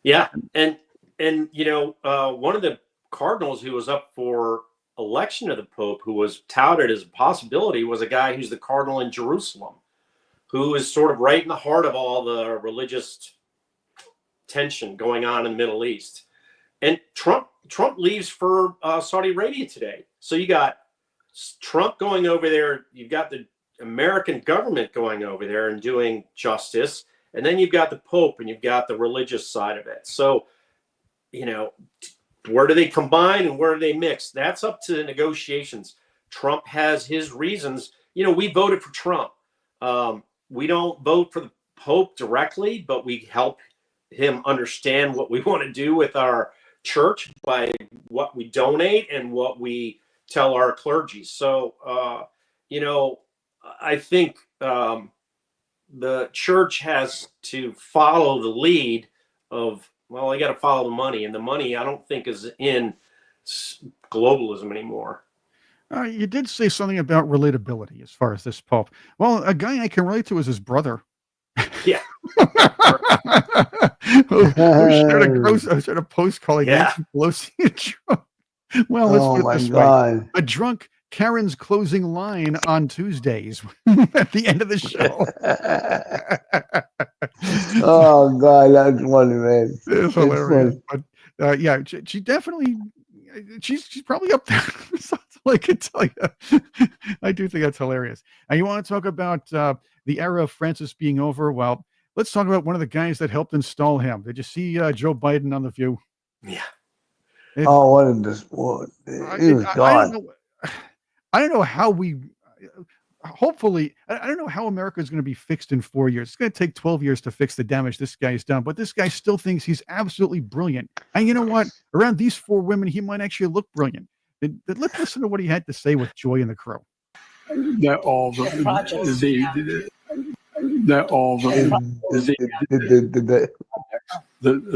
Yeah, and one of the cardinals who was up for election of the Pope, who was touted as a possibility, was a guy who's the cardinal in Jerusalem, who is sort of right in the heart of all the religious tension going on in the Middle East. And Trump leaves for Saudi Arabia today. So you got Trump going over there. You've got the American government going over there and doing justice. And then you've got the Pope, and you've got the religious side of it. So, where do they combine and where do they mix? That's up to the negotiations. Trump has his reasons. We voted for Trump. We don't vote for the Pope directly, but we help him understand what we want to do with our church by what we donate and what we tell our clergy. So, I think the church has to follow the lead of, well, they got to follow the money, and the money I don't think is in globalism anymore. You did say something about relatability as far as this Pope. Well, a guy I can relate to is his brother. Yeah. who shared a post calling Yeah. Nancy Pelosi a drunk. Well, let's Oh put it my this way. God. A drunk Karen's closing line on Tuesdays at the end of the show. Oh God, that's funny, man. It's hilarious. But yeah, she definitely, she's probably up there. That's all I can tell you. I do think that's hilarious. And you want to talk about the era of Francis being over? Well, let's talk about one of the guys that helped install him. Did you see Joe Biden on The View? Yeah. Oh, what a what? He was gone. I don't know how we. Hopefully, I don't know how America is going to be fixed in 4 years. It's going to take 12 years to fix the damage this guy's done, but this guy still thinks he's absolutely brilliant. And you know what? Around these 4 women, he might actually look brilliant. Let's listen to what he had to say with Joy and the Crow. That all the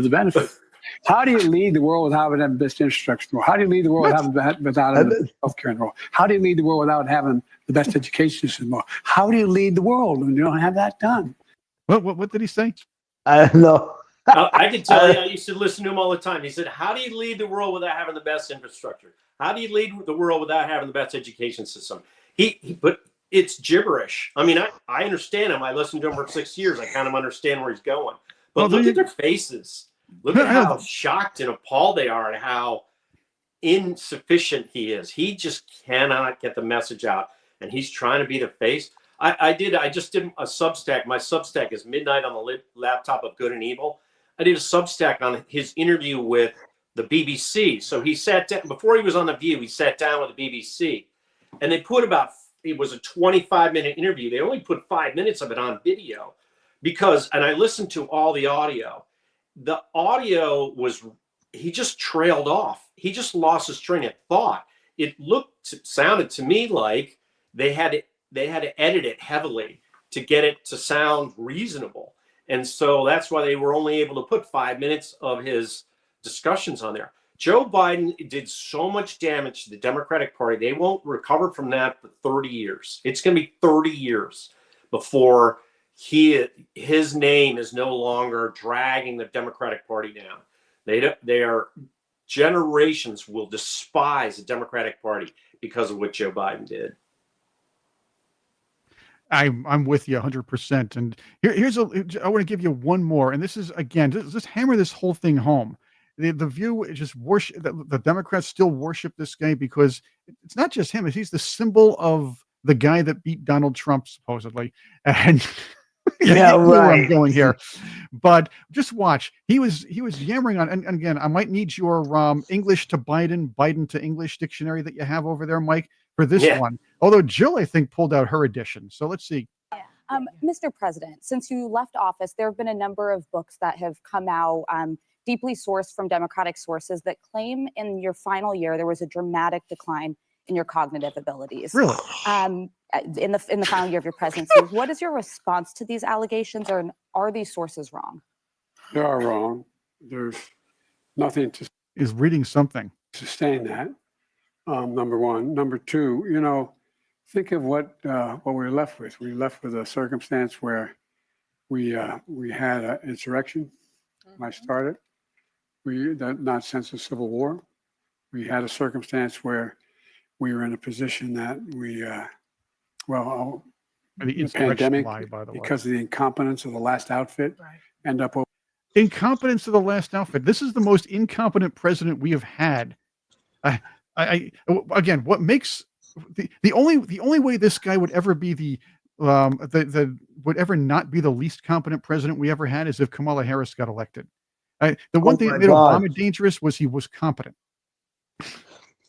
benefit. How do you lead the world without having the best infrastructure? How do you lead the world without having healthcare in the world? How do you lead the world without having the best education system? How do you lead the world when you don't have that done? What did he say? I don't know. I can tell you, I used to listen to him all the time. He said, how do you lead the world without having the best infrastructure? How do you lead the world without having the best education system? But it's gibberish. I mean, I understand him. I listened to him for 6 years. I kind of understand where he's going. But look at their faces. Look at how shocked and appalled they are and how insufficient he is. He just cannot get the message out. And he's trying to be the face. I just did a Substack. My Substack is Midnight on the Laptop of Good and Evil. I did a Substack on his interview with the BBC. So he sat down, before he was on The View, he sat down with the BBC. And they put it was a 25-minute interview. They only put 5 minutes of it on video and I listened to all the audio. The audio he just trailed off. He just lost his train of thought. It sounded to me like they had to edit it heavily to get it to sound reasonable. And so that's why they were only able to put 5 minutes of his discussions on there. Joe Biden did so much damage to the Democratic Party. They won't recover from that for 30 years. It's going to be 30 years before his name is no longer dragging the Democratic Party down. Generations will despise the Democratic Party because of what Joe Biden did. I'm with you 100%. And I want to give you one more. And this is, again, just hammer this whole thing home. The View is just worship. The Democrats still worship this guy because it's not just him. He's the symbol of the guy that beat Donald Trump, supposedly. And yeah, right. Where I'm going here. But just watch. He was yammering on. And again, I might need your English to Biden to English dictionary that you have over there, Mike, for this one. Although Jill, I think, pulled out her edition. So let's see. Mr. President, since you left office, there have been a number of books that have come out deeply sourced from Democratic sources that claim in your final year there was a dramatic decline in your cognitive abilities. Really? In the final year of your presidency. What is your response to these allegations, or are these sources wrong? They are wrong. There's nothing to is reading something sustain that. Number one. Number two, think of what we're left with. We're left with a circumstance where we had an insurrection. I started. Not since the Civil War. We had a circumstance where we were in a position that the pandemic, because of the incompetence of the last outfit, end up. Incompetence of the last outfit. This is the most incompetent president we have had. Again, what makes the only way this guy would ever be would ever not be the least competent president we ever had is if Kamala Harris got elected. The one thing that made Obama dangerous was he was competent.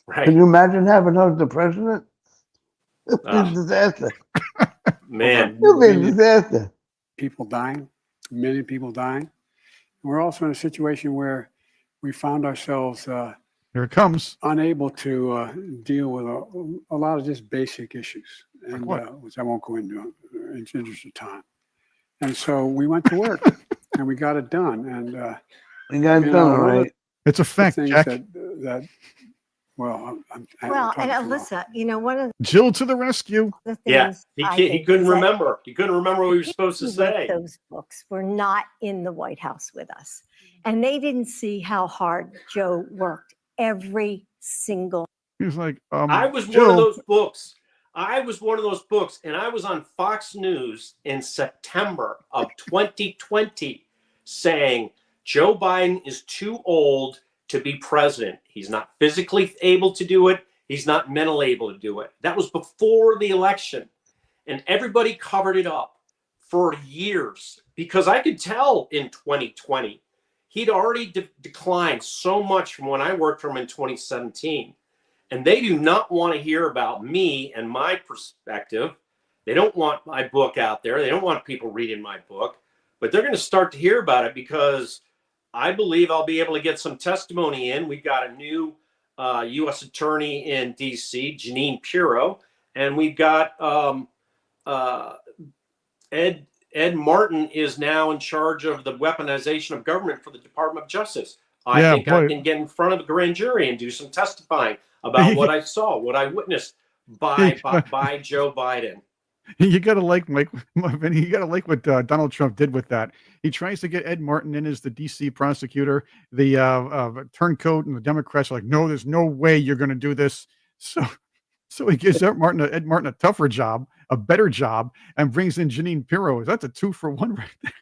Right. Can you imagine having her as the president? It's a disaster. Man. It'll be a disaster. People dying, many people dying. We're also in a situation where we found ourselves here it comes, unable to deal with a lot of just basic issues, and which I won't go into in the interest of time. And so we went to work and we got it done. And we got it done, right? It's a fact, Jack. That Well, Well, and Alyssa, you know, one of Jill to the rescue. the Yeah, things he I he think couldn't is that remember. He couldn't remember what he was supposed to who wrote say. those books were not in the White House with us, and they didn't see how hard Joe worked every single. He was like, I was one Jill, of those books. I was one of those books, and I was on Fox News in September of 2020 saying Joe Biden is too old to be president. He's not physically able to do it. He's not mentally able to do it. That was before the election. And everybody covered it up for years because I could tell in 2020 he'd already declined so much from when I worked for him in 2017. And they do not want to hear about me and my perspective. They don't want my book out there. They don't want people reading my book, but they're going to start to hear about it because I believe I'll be able to get some testimony in. We've got a new U.S. attorney in D.C., Janine Pirro, and we've got Ed Martin is now in charge of the weaponization of government for the Department of Justice. I think I can get in front of the grand jury and do some testifying about what I saw, what I witnessed by Joe Biden. You gotta like Vinny. You gotta like what Donald Trump did with that. He tries to get Ed Martin in as the D.C. prosecutor. The turncoat and the Democrats are like, no, there's no way you're going to do this. So he gives Ed Martin a tougher job, a better job, and brings in Janine Pirro. That's a 2-for-1 right there.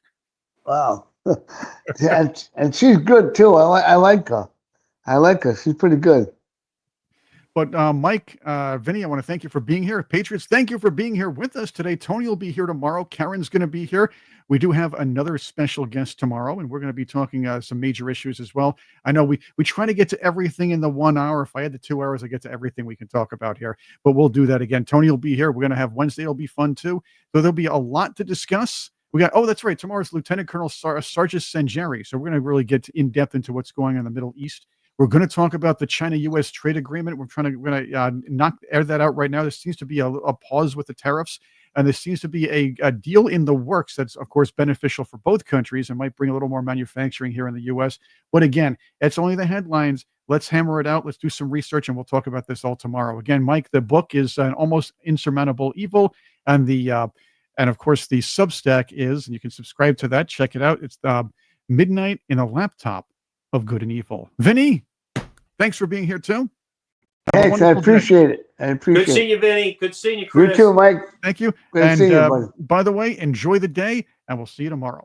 Wow. and she's good too. I like her. I like her. She's pretty good. But Mike, Vinny, I want to thank you for being here. Patriots, thank you for being here with us today. Tony will be here tomorrow. Karen's going to be here. We do have another special guest tomorrow, and we're going to be talking some major issues as well. I know we try to get to everything in the 1 hour. If I had the 2 hours, I get to everything we can talk about here. But we'll do that again. Tony will be here. We're going to have Wednesday. It'll be fun too. So there'll be a lot to discuss. We got, that's right. Tomorrow's Lieutenant Colonel Sargis Sanjari. So we're going to really get in depth into what's going on in the Middle East. We're going to talk about the China-U.S. trade agreement. We're going to air that out right now. There seems to be a pause with the tariffs, and there seems to be a deal in the works that's, of course, beneficial for both countries and might bring a little more manufacturing here in the U.S. But again, it's only the headlines. Let's hammer it out. Let's do some research, and we'll talk about this all tomorrow. Again, Mike, the book is An Almost Insurmountable Evil, and of course, the Substack is, and you can subscribe to that. Check it out. It's Midnight in a Laptop of Good and Evil. Vinny, thanks for being here too. Thanks, I appreciate it. Good seeing you, Vinny. Good seeing you, Chris. You too, Mike. Thank you. Good seeing you, buddy. By the way, enjoy the day, and we'll see you tomorrow.